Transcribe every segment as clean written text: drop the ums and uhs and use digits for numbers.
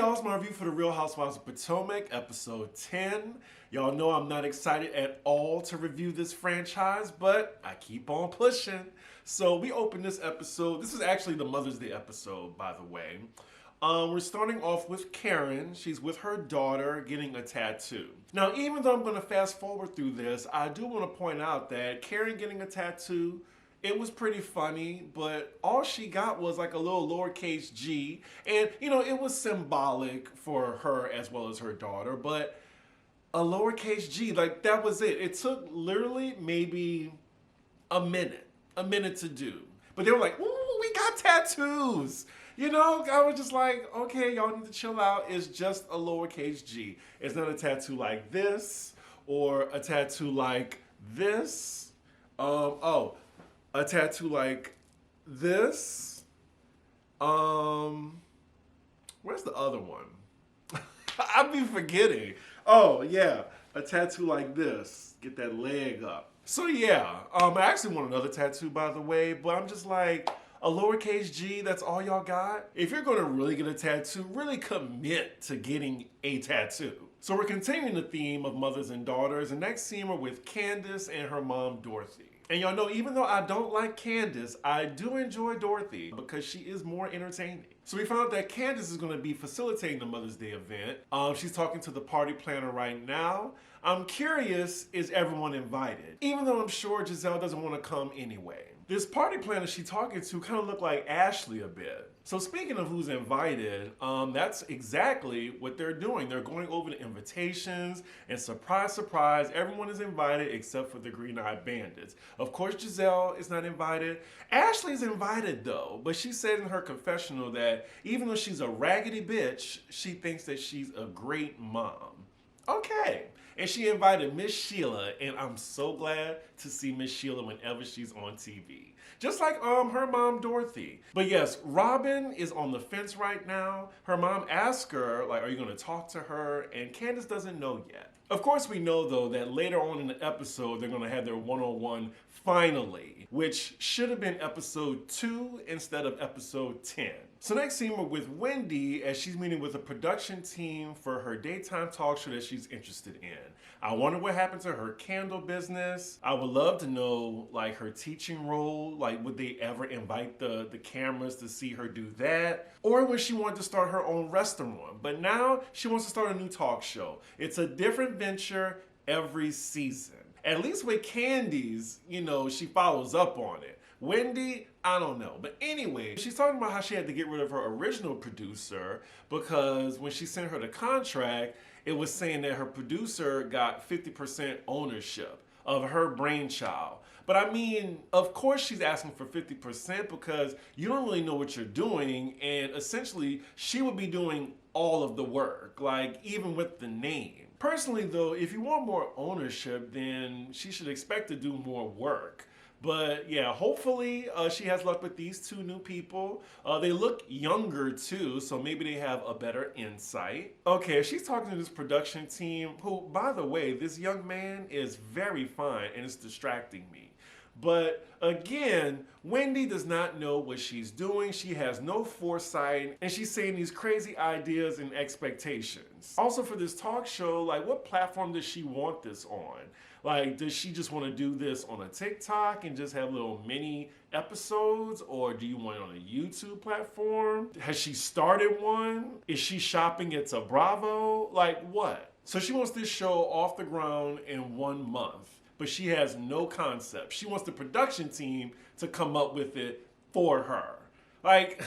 y'all, it's my review for the Real Housewives of Potomac, episode 10. Y'all know I'm not excited at all to review this franchise, but I keep on pushing. So we open this episode. This is actually the Mother's Day episode, by the way. We're starting off with Karen. She's with her daughter getting a tattoo. Now, even though I'm going to fast forward through this, I do want to point out that Karen getting a tattoo, it was pretty funny, but all she got was like a little lowercase g. And, you know, it was symbolic for her as well as her daughter, but a lowercase g, like that was it. It took literally maybe a minute to do. But they were like, ooh, we got tattoos. You know, I was just like, okay, y'all need to chill out. It's just a lowercase g. It's not a tattoo like this or a tattoo like this. A tattoo like this. Where's the other one? I be forgetting. Oh yeah, a tattoo like this. Get that leg up. So yeah, I actually want another tattoo, by the way, but I'm just like, a lowercase g, that's all y'all got? If you're gonna really get a tattoo, really commit to getting a tattoo. So we're continuing the theme of mothers and daughters, and next scene we're with Candiace and her mom, Dorothy. And y'all know, even though I don't like Candiace, I do enjoy Dorothy because she is more entertaining. So we found out that Candiace is going to be facilitating the Mother's Day event. She's talking to the party planner right now. I'm curious, is everyone invited? Even though I'm sure Giselle doesn't want to come anyway. This party planner she's talking to kind of looked like Ashley a bit. So speaking of who's invited, that's exactly what they're doing. They're going over the invitations, and surprise, surprise, everyone is invited except for the Green-Eyed Bandits. Of course, Giselle is not invited. Ashley's invited though, but she said in her confessional that even though she's a raggedy bitch, she thinks that she's a great mom. Okay. And she invited Miss Sheila, and I'm so glad to see Miss Sheila whenever she's on TV. Just like her mom, Dorothy. But yes, Robyn is on the fence right now. Her mom asked her, like, are you gonna talk to her? And Candiace doesn't know yet. Of course, we know though that later on in the episode, they're gonna have their one-on-one finally, which should have been episode 2 instead of episode 10. So next scene we're with Wendy as she's meeting with a production team for her daytime talk show that she's interested in. I wonder what happened to her candle business. I would love to know like her teaching role, like would they ever invite the cameras to see her do that? Or when she wanted to start her own restaurant, but now she wants to start a new talk show. It's a different venture every season. At least with Candiace, you know, she follows up on it. Wendy, I don't know. But anyway, she's talking about how she had to get rid of her original producer because when she sent her the contract, it was saying that her producer got 50% ownership of her brainchild. But I mean, of course she's asking for 50% because you don't really know what you're doing, and essentially she would be doing all of the work, like even with the name. Personally though, if you want more ownership, then she should expect to do more work. But yeah, hopefully she has luck with these two new people. They look younger too, so maybe they have a better insight. Okay, she's talking to this production team who, by the way, this young man is very fine and it's distracting me. But again, Wendy does not know what she's doing. She has no foresight, and she's saying these crazy ideas and expectations. Also for this talk show, like what platform does she want this on? Like, does she just want to do this on a TikTok and just have little mini episodes? Or do you want it on a YouTube platform? Has she started one? Is she shopping at Bravo? Like what? So she wants this show off the ground in 1 month. But she has no concept. She wants the production team to come up with it for her. Like,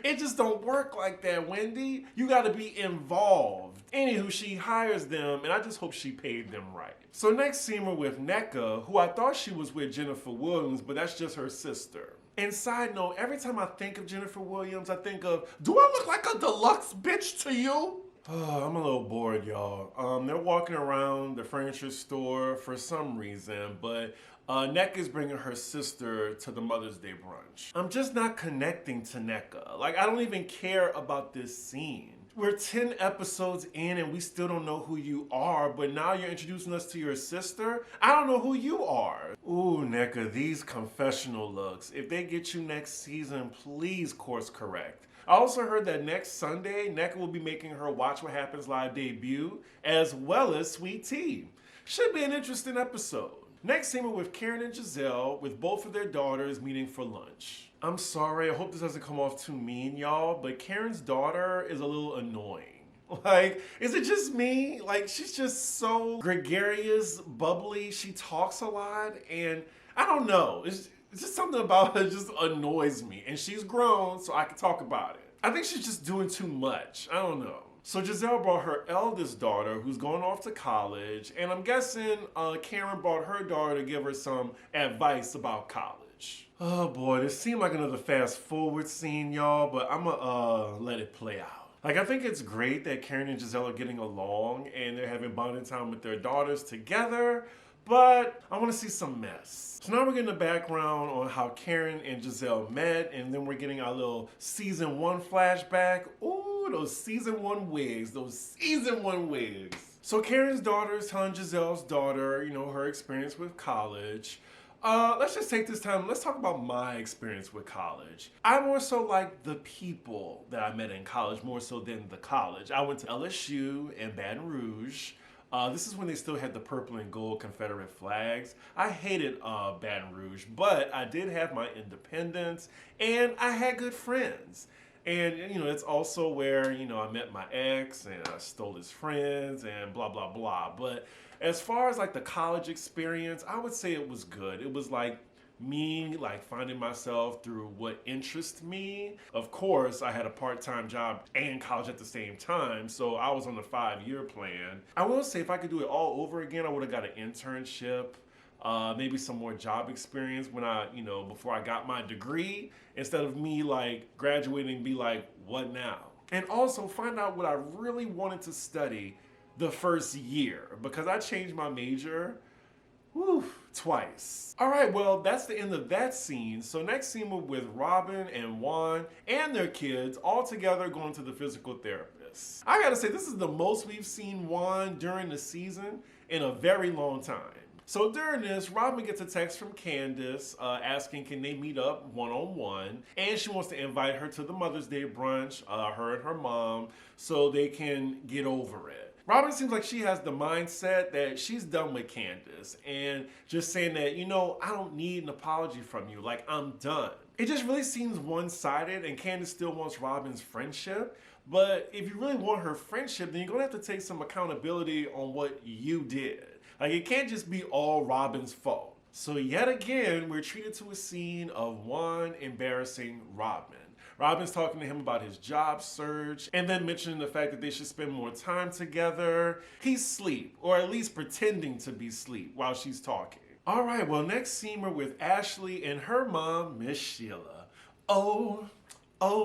it just don't work like that, Wendy. You gotta be involved. Anywho, she hires them, and I just hope she paid them right. So next scene we're with Nneka, who I thought she was with Jennifer Williams, but that's just her sister. And side note, every time I think of Jennifer Williams, I think of, do I look like a deluxe bitch to you? Oh, I'm a little bored, y'all. They're walking around the furniture store for some reason, but Nneka's bringing her sister to the Mother's Day brunch. I'm just not connecting to Nneka. Like, I don't even care about this scene. We're 10 episodes in and we still don't know who you are, but now you're introducing us to your sister? I don't know who you are. Ooh, Nneka, these confessional looks. If they get you next season, please course correct. I also heard that next Sunday, Nneka will be making her Watch What Happens Live debut, as well as Sweet Tea. Should be an interesting episode. Next scene, we're with Karen and Giselle, with both of their daughters meeting for lunch. I'm sorry, I hope this doesn't come off too mean, y'all, but Karen's daughter is a little annoying. Like, is it just me? Like, she's just so gregarious, bubbly, she talks a lot, and I don't know. It's just something about her just annoys me. And she's grown, so I can talk about it. I think she's just doing too much. I don't know. So Giselle brought her eldest daughter, who's going off to college, and I'm guessing Karen brought her daughter to give her some advice about college. Oh boy, this seemed like another fast forward scene, y'all, but I'ma let it play out. Like, I think it's great that Karen and Giselle are getting along and they're having bonding time with their daughters together, but I want to see some mess. So now we're getting the background on how Karen and Giselle met, and then we're getting our little season 1 flashback. Ooh, those season 1 wigs, So Karen's daughter is telling Giselle's daughter, her experience with college. Let's just take this time, let's talk about my experience with college. I more so like the people that I met in college more so than the college. I went to LSU and Baton Rouge. This is when they still had the purple and gold Confederate flags. I hated Baton Rouge, but I did have my independence and I had good friends. And, it's also where, I met my ex and I stole his friends and blah, blah, blah. But as far as like the college experience, I would say it was good. It was like me finding myself through what interests me. Of course, I had a part-time job and college at the same time, so I was on the 5-year plan. I will say if I could do it all over again, I would have got an internship, maybe some more job experience when before I got my degree, instead of me graduating and be like, what now? And also find out what I really wanted to study the first year, because I changed my major twice. All right, well, that's the end of that scene. So next scene we're with Robyn and Juan and their kids all together going to the physical therapist. I gotta say, this is the most we've seen Juan during the season in a very long time. So during this, Robyn gets a text from Candiace asking can they meet up one-on-one, and she wants to invite her to the Mother's Day brunch, her and her mom, so they can get over it. Robyn seems like she has the mindset that she's done with Candiace and just saying that, I don't need an apology from you, I'm done. It just really seems one-sided, and Candiace still wants Robyn's friendship, but if you really want her friendship, then you're gonna have to take some accountability on what you did. It can't just be all Robyn's fault. So yet again, we're treated to a scene of Juan embarrassing Robyn. Robyn's talking to him about his job search and then mentioning the fact that they should spend more time together. He's asleep, or at least pretending to be asleep while she's talking. All right, well, next scene we're with Ashley and her mom, Miss Sheila. Oh,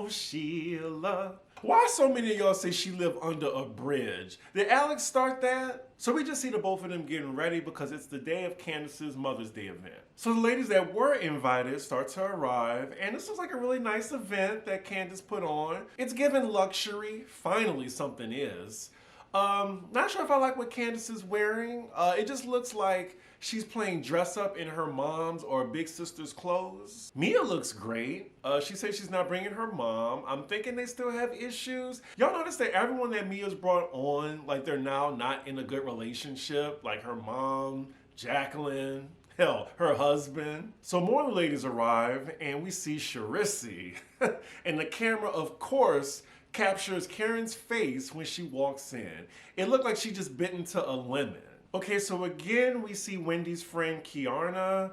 Sheila. Why so many of y'all say she lived under a bridge? Did Alex start that? So we just see the both of them getting ready because it's the day of Candiace's Mother's Day event. So the ladies that were invited start to arrive, and this was like a really nice event that Candiace put on. It's given luxury, finally something is. Not sure if I like what Candiace is wearing. It just looks like she's playing dress up in her mom's or big sister's clothes. Mia looks great. She says she's not bringing her mom. I'm thinking they still have issues. Y'all notice that everyone that Mia's brought on, they're now not in a good relationship, like her mom, Jacqueline, hell, her husband. So more of the ladies arrive and we see Charisse. And the camera, of course, captures Karen's face when she walks in. It looked like she just bit into a lemon. Okay, so again, we see Wendy's friend Kiarna.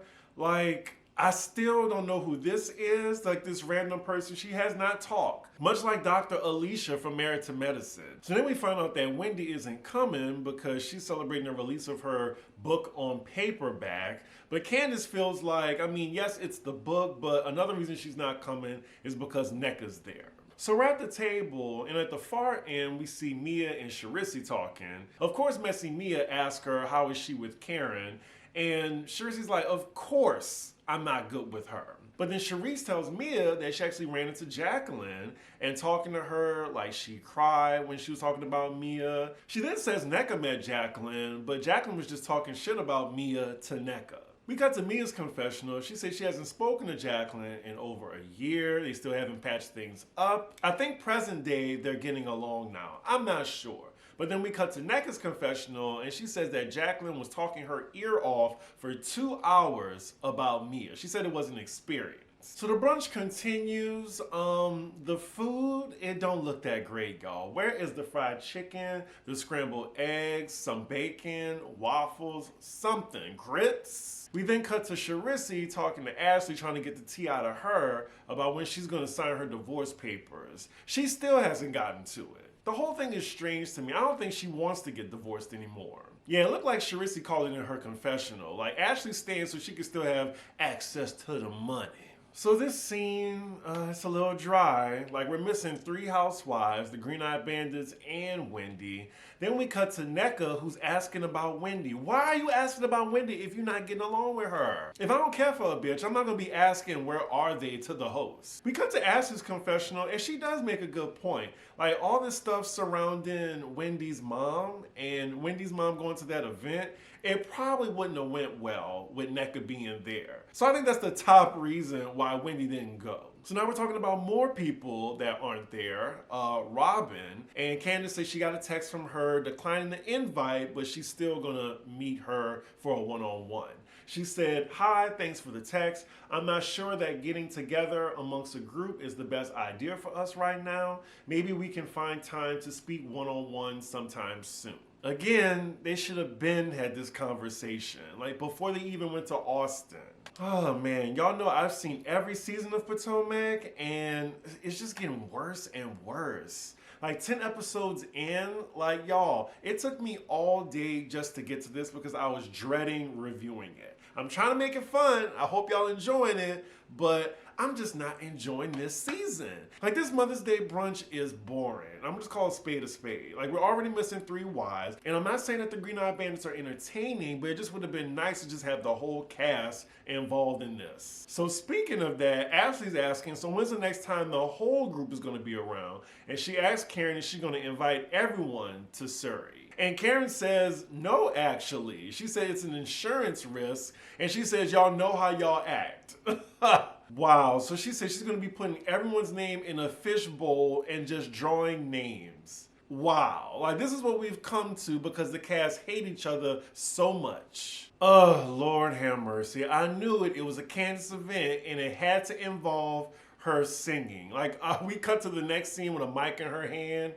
I still don't know who this is, this random person. She has not talked, much like Dr. Alicia from Married to Medicine. So then we find out that Wendy isn't coming because she's celebrating the release of her book on paperback. But Candiace feels yes, it's the book, but another reason she's not coming is because Nneka's there. So we're at the table, and at the far end, we see Mia and Charisse talking. Of course, Messy Mia asks her, how is she with Karen? And Charisse's like, of course, I'm not good with her. But then Charisse tells Mia that she actually ran into Jacqueline and talking to her, she cried when she was talking about Mia. She then says Nneka met Jacqueline, but Jacqueline was just talking shit about Mia to Nneka. We cut to Mia's confessional. She said she hasn't spoken to Jacqueline in over a year. They still haven't patched things up. I think present day they're getting along now. I'm not sure. But then we cut to Nneka's confessional, and she says that Jacqueline was talking her ear off for 2 hours about Mia. She said it was an experience. So the brunch continues. The food, it don't look that great, y'all. Where is the fried chicken, the scrambled eggs, some bacon, waffles, something, grits? We then cut to Charisse talking to Ashley, trying to get the tea out of her about when she's gonna sign her divorce papers. She still hasn't gotten to it. The whole thing is strange to me. I don't think she wants to get divorced anymore. Yeah, it looked like Charisse called it in her confessional. Like Ashley staying so she could still have access to the money. So this scene, it's a little dry. Like we're missing 3 housewives, the Green-Eyed Bandits and Wendy. Then we cut to Nneka, who's asking about Wendy. Why are you asking about Wendy if you're not getting along with her? If I don't care for a bitch, I'm not gonna be asking where are they to the host. We cut to Ashley's confessional, and she does make a good point. Like all this stuff surrounding Wendy's mom and Wendy's mom going to that event, it probably wouldn't have went well with Nneka being there. So I think that's the top reason why Wendy didn't go. So now we're talking about more people that aren't there. Robyn, and Candiace says she got a text from her declining the invite, but she's still gonna meet her for a one-on-one. She said, "Hi, thanks for the text. I'm not sure that getting together amongst a group is the best idea for us right now. Maybe we can find time to speak one-on-one sometime soon." Again, they should have had this conversation, like before they even went to Austin. Oh man, y'all know I've seen every season of Potomac and it's just getting worse and worse. Like 10 episodes in, like y'all, it took me all day just to get to this because I was dreading reviewing it. I'm trying to make it fun. I hope y'all enjoying it, but I'm just not enjoying this season. Like this Mother's Day brunch is boring. I'm just call a spade a spade. Like we're already missing 3 wives. And I'm not saying that the Green-Eyed Bandits are entertaining, but it just would have been nice to just have the whole cast involved in this. So speaking of that, Ashley's asking, so when's the next time the whole group is gonna be around? And she asked Karen if she's gonna invite everyone to Surrey. And Karen says, no, actually. She said it's an insurance risk. And she says, y'all know how y'all act. Wow, so she said she's gonna be putting everyone's name in a fishbowl and just drawing names. Wow, like this is what we've come to because the cast hate each other so much. Oh, Lord have mercy. I knew it was a Candiace event and it had to involve her singing. Like we cut to the next scene with a mic in her hand.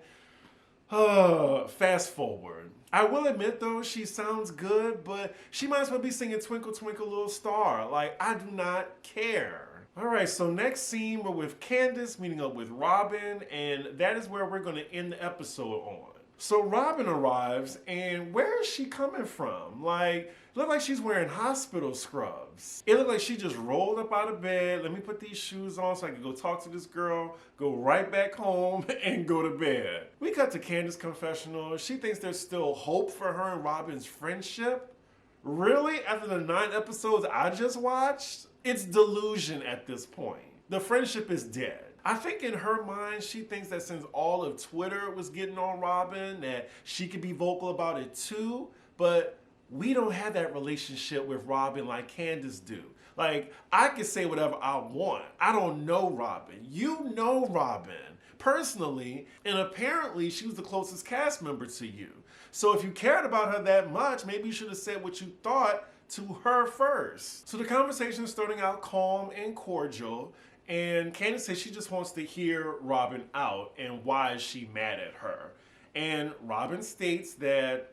Fast forward. I will admit though, she sounds good, but she might as well be singing Twinkle Twinkle Little Star. Like, I do not care. All right, so next scene, we're with Candiace meeting up with Robyn, and that is where we're gonna end the episode on. So Robyn arrives, and where is she coming from? Like, look like she's wearing hospital scrubs. It looked like she just rolled up out of bed. Let me put these shoes on so I can go talk to this girl, go right back home, and go to bed. We cut to Candiace's confessional. She thinks there's still hope for her and Robyn's friendship. Really? After the 9 episodes I just watched? It's delusion at this point. The friendship is dead. I think in her mind, she thinks that since all of Twitter was getting on Robyn, that she could be vocal about it too, but we don't have that relationship with Robyn like Candiace do. Like, I can say whatever I want. I don't know Robyn. You know Robyn personally, and apparently she was the closest cast member to you. So if you cared about her that much, maybe you should have said what you thought to her first. So the conversation is starting out calm and cordial, and Candiace says she just wants to hear Robyn out and why is she mad at her. And Robyn states that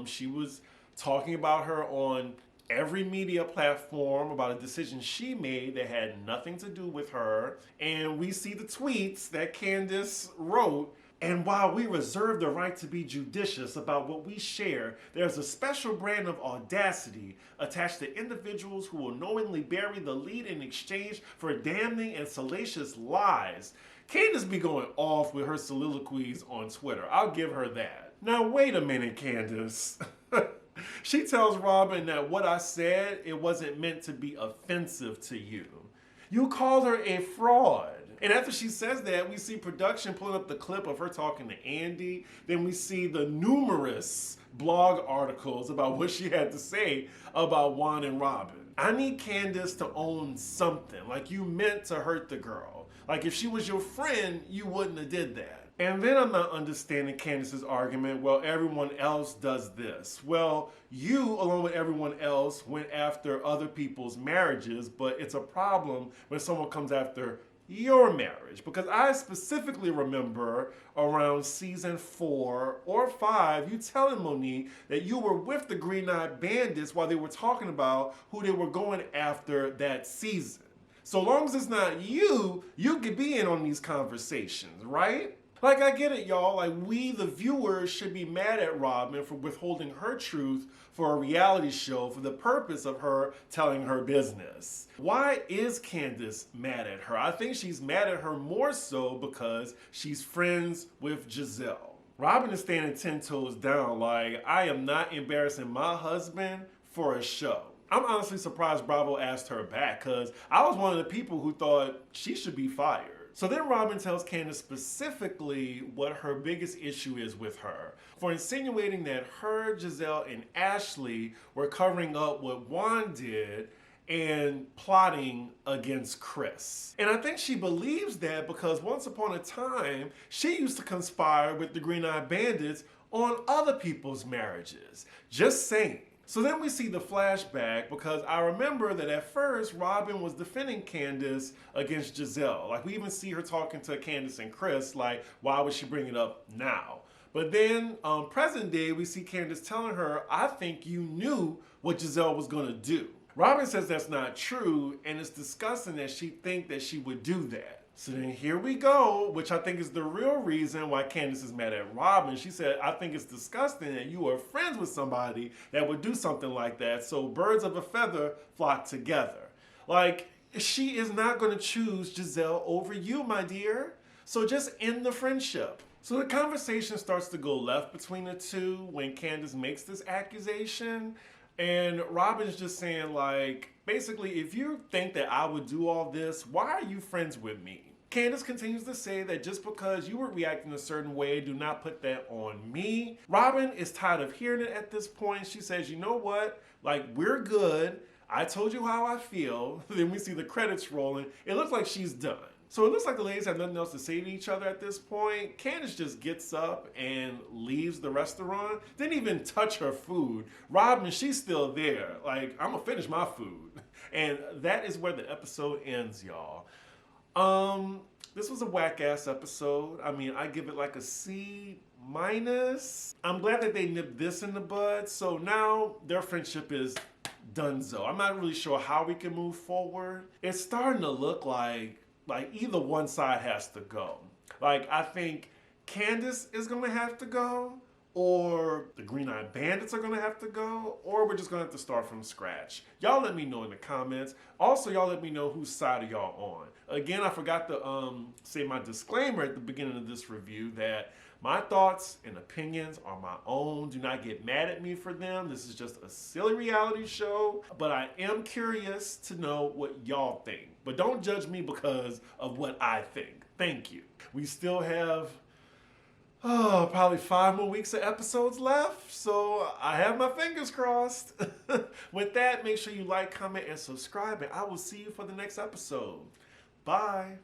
she was talking about her on every media platform about a decision she made that had nothing to do with her. And we see the tweets that Candiace wrote. And while we reserve the right to be judicious about what we share, there's a special brand of audacity attached to individuals who will knowingly bury the lead in exchange for damning and salacious lies. Candiace be going off with her soliloquies on Twitter. I'll give her that. Now wait a minute, Candiace. She tells Robyn that what I said, it wasn't meant to be offensive to you. You called her a fraud. And after she says that, we see production pulling up the clip of her talking to Andy. Then we see the numerous blog articles about what she had to say about Juan and Robyn. I need Candiace to own something. Like, you meant to hurt the girl. Like, if she was your friend, you wouldn't have did that. And then I'm not understanding Candiace's argument, well, everyone else does this. Well, you, along with everyone else, went after other people's marriages, but it's a problem when someone comes after your marriage. Because I specifically remember around season 4 or 5, you telling Monique that you were with the Green-Eyed Bandits while they were talking about who they were going after that season. So long as it's not you, you could be in on these conversations, right? Like, I get it, y'all. Like, we, the viewers, should be mad at Robyn for withholding her truth for a reality show for the purpose of her telling her business. Why is Candiace mad at her? I think she's mad at her more so because she's friends with Giselle. Robyn is standing 10 toes down like, I am not embarrassing my husband for a show. I'm honestly surprised Bravo asked her back, because I was one of the people who thought she should be fired. So then Robyn tells Candiace specifically what her biggest issue is with her for insinuating that her, Giselle, and Ashley were covering up what Juan did and plotting against Chris. And I think she believes that because once upon a time, she used to conspire with the Green-Eyed Bandits on other people's marriages. Just saying. So then we see the flashback because I remember that at first Robyn was defending Candiace against Giselle. Like, we even see her talking to Candiace and Chris, like, why would she bring it up now? But then present day, we see Candiace telling her, I think you knew what Giselle was gonna do. Robyn says that's not true, and it's disgusting that she think that she would do that. So then here we go, which I think is the real reason why Candiace is mad at Robyn. She said, I think it's disgusting that you are friends with somebody that would do something like that, so birds of a feather flock together. Like, she is not going to choose Giselle over you, my dear. So just end the friendship. So the conversation starts to go left between the two when Candiace makes this accusation. And Robyn's just saying, like, basically, if you think that I would do all this, why are you friends with me? Candiace continues to say that just because you were reacting a certain way, do not put that on me. Robyn is tired of hearing it at this point. She says, you know what? Like, we're good. I told you how I feel. Then we see the credits rolling. It looks like she's done. So it looks like the ladies have nothing else to say to each other at this point. Candiace just gets up and leaves the restaurant. Didn't even touch her food. Robyn, she's still there. Like, I'm gonna finish my food. And that is where the episode ends, y'all. This was a whack-ass episode. I mean, I give it like a C-. I'm glad that they nipped this in the bud. So now their friendship is donezo. I'm not really sure how we can move forward. It's starting to look like either one side has to go. Like, I think Candiace is gonna have to go, or the Green-Eyed Bandits are gonna have to go, or we're just gonna have to start from scratch. Y'all let me know in the comments. Also, y'all let me know whose side are y'all on. Again, I forgot to say my disclaimer at the beginning of this review that my thoughts and opinions are my own. Do not get mad at me for them. This is just a silly reality show, but I am curious to know what y'all think. But don't judge me because of what I think. Thank you. We still have probably 5 more weeks of episodes left, so I have my fingers crossed. With that, make sure you like, comment, and subscribe, and I will see you for the next episode. Bye.